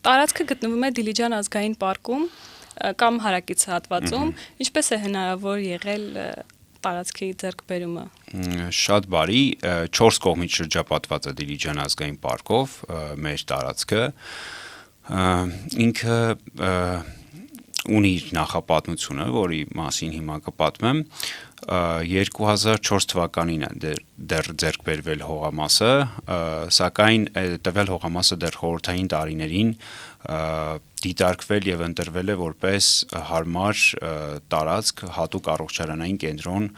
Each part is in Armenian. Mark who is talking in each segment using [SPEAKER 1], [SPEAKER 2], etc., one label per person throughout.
[SPEAKER 1] Տարածքը գտնվում է Դիլիջան ազգային պարկում կամ հարակից հատվածում, ինչպես է հնարավոր եղել տարածքի ձեռքբերումը։
[SPEAKER 2] Շատ բարի, 4 կողմից շրջապատված է Դիլիջան ազգային պարկով մեր տարածքը, ինքը ունի իր նախապատմությունը, որի մասին հիմա կպատմեմ, 2004 թվականին է դեռ ձեռք բերվել հողամասը, սակայն տվյալ հողամասը դեռ խորհրդային տարիներին դիտարկվել եւ ընտրվել է որպես հարմար տարածք հատուկ առողջարանային կենտրոն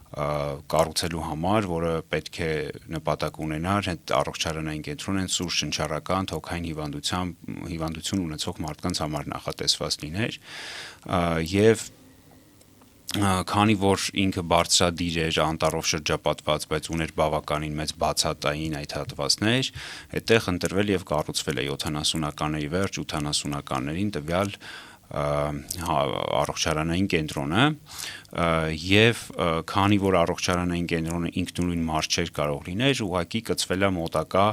[SPEAKER 2] կառուցելու համար, որը պետք է նպատակ ունենար այդ առողջարանային կենտրոնը սուր շնչառական թոքային հիվանդություն ունեցող մարդկանց համար նախատեսված լիներ եւ քանի որ ինքը բարձրադիր էր, անտառով շրջապատված, բայց ուներ բավականին մեծ բացատային այդ հատվածներ, այդտեղ ընտրվել եւ կառուցվել է 70-ականների վերջ, 80-ականներին տվյալ առողջարանային կենտրոնը եւ քանի որ առողջարանային կենտրոնը ինքնուրույն մարդ չէր կարող լիներ, ուղղակի կցվել է մոտակա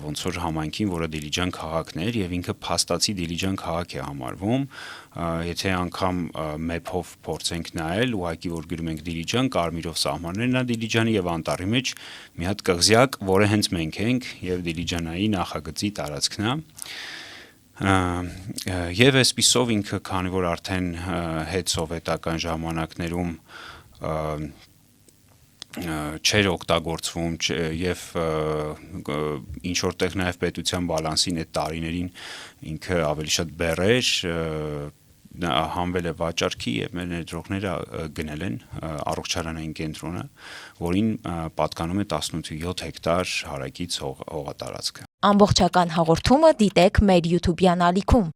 [SPEAKER 2] ոնց որ համայնքին, որը Դիլիջան քաղաքն էր եւ ինքը փաստացի Դիլիջան քաղաք է համարվում, եթե անգամ մեփով փորձենք նայել, ուղղակի որ գրում ենք Դիլիջան, կարմիրով սահմաններն է Դիլիջանի եւ անտառի մեջ մի հատ կղզյակ, որը հենց մենք ենք եւ Դիլիջանայի նախագծի տարածքն է եւ այսպիսով ինքը քանի որ արդեն հետսովետական ժամանակներում չէր օգտագործվում եւ ինչ որտեղ նաեւ պետության բալանսին այդ տարիներին ինքը ավելի շատ բեռեր հանվել է վաճառքի եւ մեր ներդրողները գնել են առողջարանային կենտրոնը, որին պատկանում է 18.7 հեկտար հարակից հողատարածքը։
[SPEAKER 3] Ամբողջական հաղորդումը դիտեք մեր YouTube ալիքում։